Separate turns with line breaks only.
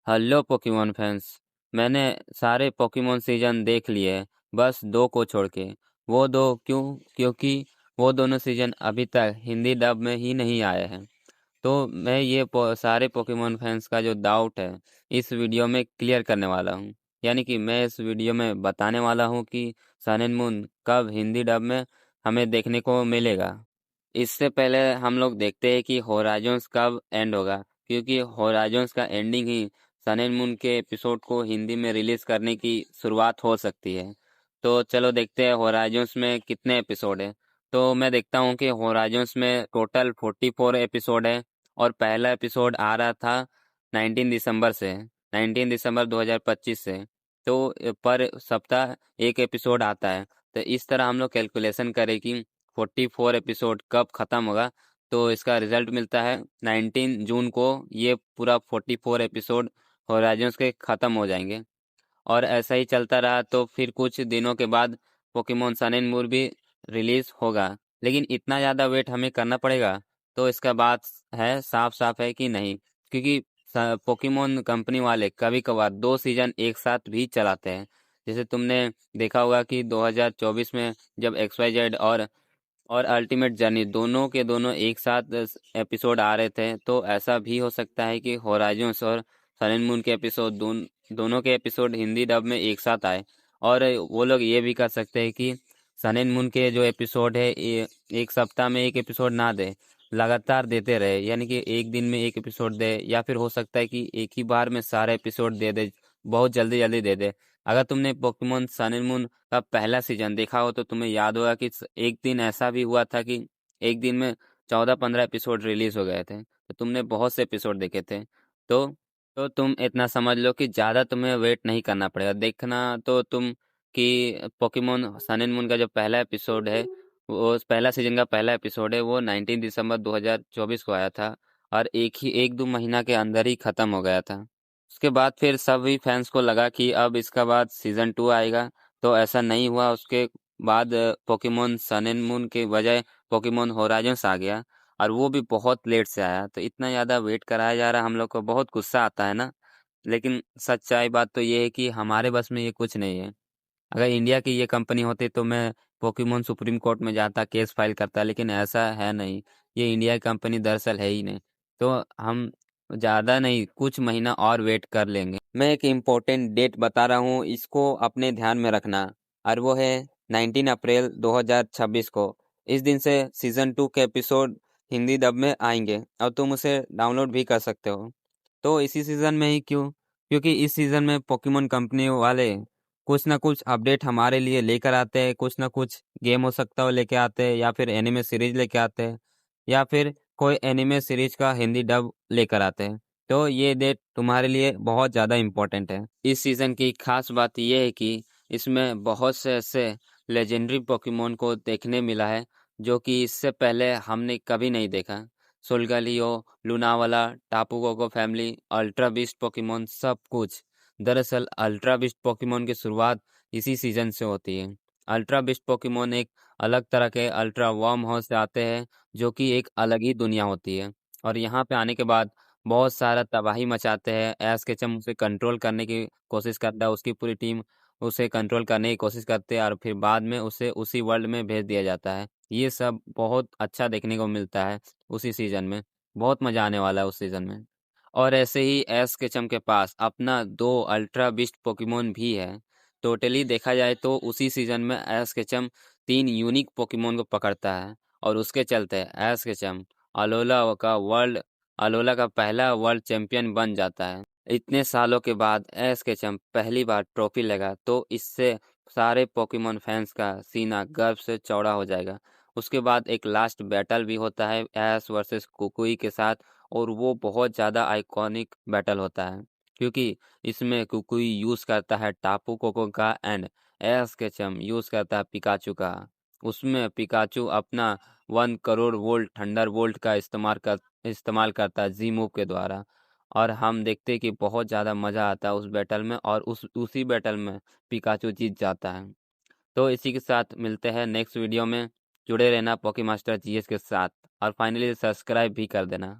Hello Pokemon fans. मैंने सारे Pokemon season देख लिए हैं, बस दो को छोड़ के। वो दो क्यों? क्योंकि वो दोनों सीजन अभी तक हिंदी डब में ही नहीं आए हैं। तो मैं ये सारे पोकेमॉन फैंस का जो डाउट है इस वीडियो में क्लियर करने वाला हूँ। यानी कि मैं इस वीडियो में बताने वाला हूँ कि सन एंड मून कब हिंदी डब में हमें देखने को मिलेगा। इससे पहले हम लोग देखते हैं कि होराइजन्स कब एंड होगा, क्योंकि होराइजन्स का एंडिंग ही सन एंड मून के एपिसोड को हिंदी में रिलीज करने की शुरुआत हो सकती है। तो चलो देखते हैं होराइजन्स में कितने एपिसोड है। तो मैं देखता हूँ कि होराइजन्स में टोटल 44 एपिसोड है और पहला एपिसोड आ रहा था 19 दिसंबर से, 19 दिसंबर 2025 से। तो पर सप्ताह एक एपिसोड आता है। तो इस तरह हम लोग कैलकुलेशन करें कि 44 एपिसोड कब ख़त्म होगा। तो इसका रिजल्ट मिलता है 19 जून को ये पूरा 44 एपिसोड होराइजन्स के ख़त्म हो जाएंगे। और ऐसा ही चलता रहा तो फिर कुछ दिनों के बाद पोकेमॉन सन एंड मून भी रिलीज़ होगा। लेकिन इतना ज़्यादा वेट हमें करना पड़ेगा? तो इसका बात है, साफ साफ है कि नहीं। क्योंकि पोकेमॉन कंपनी वाले कभी कभार दो सीजन एक साथ भी चलाते हैं। जैसे तुमने देखा होगा कि 2024 में जब XYZ और अल्टीमेट जर्नी दोनों के दोनों एक साथ एपिसोड आ रहे थे, तो ऐसा भी हो सकता है कि होराइजन्स और सन एंड मून के एपिसोड दोनों के एपिसोड हिंदी डब में एक साथ आए। और वो लोग ये भी कर सकते हैं कि सन एंड मून के जो एपिसोड है एक सप्ताह में एक एपिसोड ना दे, लगातार देते रहे। यानी कि एक दिन में एक एपिसोड दे, या फिर हो सकता है कि एक ही बार में सारे एपिसोड दे दे, बहुत जल्दी जल्दी दे दे। अगर तुमने पोकेमॉन सन एंड मून का पहला सीजन देखा हो तो तुम्हें याद होगा कि एक दिन ऐसा भी हुआ था कि एक दिन में 14-15 एपिसोड रिलीज हो गए थे। तो तुमने बहुत से एपिसोड देखे थे। तो तो तुम इतना समझ लो कि ज़्यादा तुम्हें वेट नहीं करना पड़ेगा। देखना तो तुम कि पोकेमॉन सन एंड मून का जो पहला एपिसोड है, वो पहला सीजन का पहला एपिसोड है, वो 19 दिसंबर 2024 को आया था और एक दो महीना के अंदर ही ख़त्म हो गया था। उसके बाद फिर सभी फैंस को लगा कि अब इसका बाद सीज़न 2 आएगा। तो ऐसा नहीं हुआ। उसके बाद पोकेमॉन सन एंड मून के बजाय पोकेमॉन होराइजन्स आ गया, और वो भी बहुत लेट से आया। तो इतना ज़्यादा वेट कराया जा रहा है, हम लोग को बहुत गुस्सा आता है ना। लेकिन सच्चाई बात तो ये है कि हमारे बस में ये कुछ नहीं है। अगर इंडिया की ये कंपनी होती तो मैं पोकेमॉन सुप्रीम कोर्ट में जाता, केस फाइल करता, लेकिन ऐसा है नहीं। ये इंडिया की कंपनी दरअसल है ही नहीं। तो हम ज़्यादा नहीं, कुछ महीना और वेट कर लेंगे। मैं एक इम्पोर्टेंट डेट बता रहा हूँ, इसको अपने ध्यान में रखना। और वो है 19 अप्रैल 2026 को। इस दिन से सीज़न 2 के एपिसोड हिंदी डब में आएंगे और तुम उसे डाउनलोड भी कर सकते हो। तो इसी सीज़न में ही क्यों? क्योंकि इस सीज़न में पोकेमॉन कंपनी वाले कुछ ना कुछ अपडेट हमारे लिए लेकर आते हैं। कुछ ना कुछ गेम हो सकता है लेके आते हैं, या फिर एनिमे सीरीज लेके आते हैं, या फिर कोई एनिमे सीरीज का हिंदी डब लेकर आते हैं। तो ये डेट तुम्हारे लिए बहुत ज़्यादा इम्पोर्टेंट है। इस सीज़न की खास बात यह है कि इसमें बहुत से ऐसे लेजेंडरी पोकेमॉन को देखने मिला है जो कि इससे पहले हमने कभी नहीं देखा। सोल्गालियो, लूनावाला, Tapu Koko family, Ultra Beast Pokemon, सब कुछ। दरअसल अल्ट्रा बीस्ट पोकेमॉन की शुरुआत इसी सीजन से होती है। अल्ट्रा बीस्ट पोकेमॉन एक अलग तरह के अल्ट्रा वार्म हाउस से आते हैं, जो कि एक अलग ही दुनिया होती है। और यहाँ पे आने के बाद बहुत सारा तबाही मचाते हैं। एश केचम उसे कंट्रोल करने की कोशिश करता है, उसकी पूरी टीम उसे कंट्रोल करने की कोशिश करते हैं, और फिर बाद में उसे उसी वर्ल्ड में भेज दिया जाता है। ये सब बहुत अच्छा देखने को मिलता है उसी सीजन में। बहुत मज़ा आने वाला है उस सीजन में। और ऐसे ही एश केचम के पास अपना 2 अल्ट्रा बीस्ट पोकेमॉन भी है। टोटली देखा जाए तो उसी सीजन में एश केचम 3 यूनिक पोकेमॉन को पकड़ता है, और उसके चलते एश केचम अलोला का पहला वर्ल्ड चैंपियन बन जाता है। इतने सालों के बाद एश केचम पहली बार ट्रॉफी लेगा, तो इससे सारे पोकेमॉन फैंस का सीना गर्व से चौड़ा हो जाएगा। उसके बाद एक लास्ट बैटल भी होता है एश वर्सेस कुकुई के साथ, और वो बहुत ज़्यादा आइकॉनिक बैटल होता है, क्योंकि इसमें कुकुई यूज़ करता है टापू कोको का, एंड एश केचम यूज़ करता है पिकाचू का। उसमें पिकाचू अपना 1 करोड़ वोल्ट थंडर वोल्ट का इस्तेमाल करता है जी मूव के द्वारा। और हम देखते हैं कि बहुत ज़्यादा मज़ा आता है उस बैटल में, और उसी बैटल में पिकाचू जीत जाता है। तो इसी के साथ मिलते हैं नेक्स्ट वीडियो में। जुड़े रहना पोकेमास्टर जीएस के साथ, और फाइनली सब्सक्राइब भी कर देना।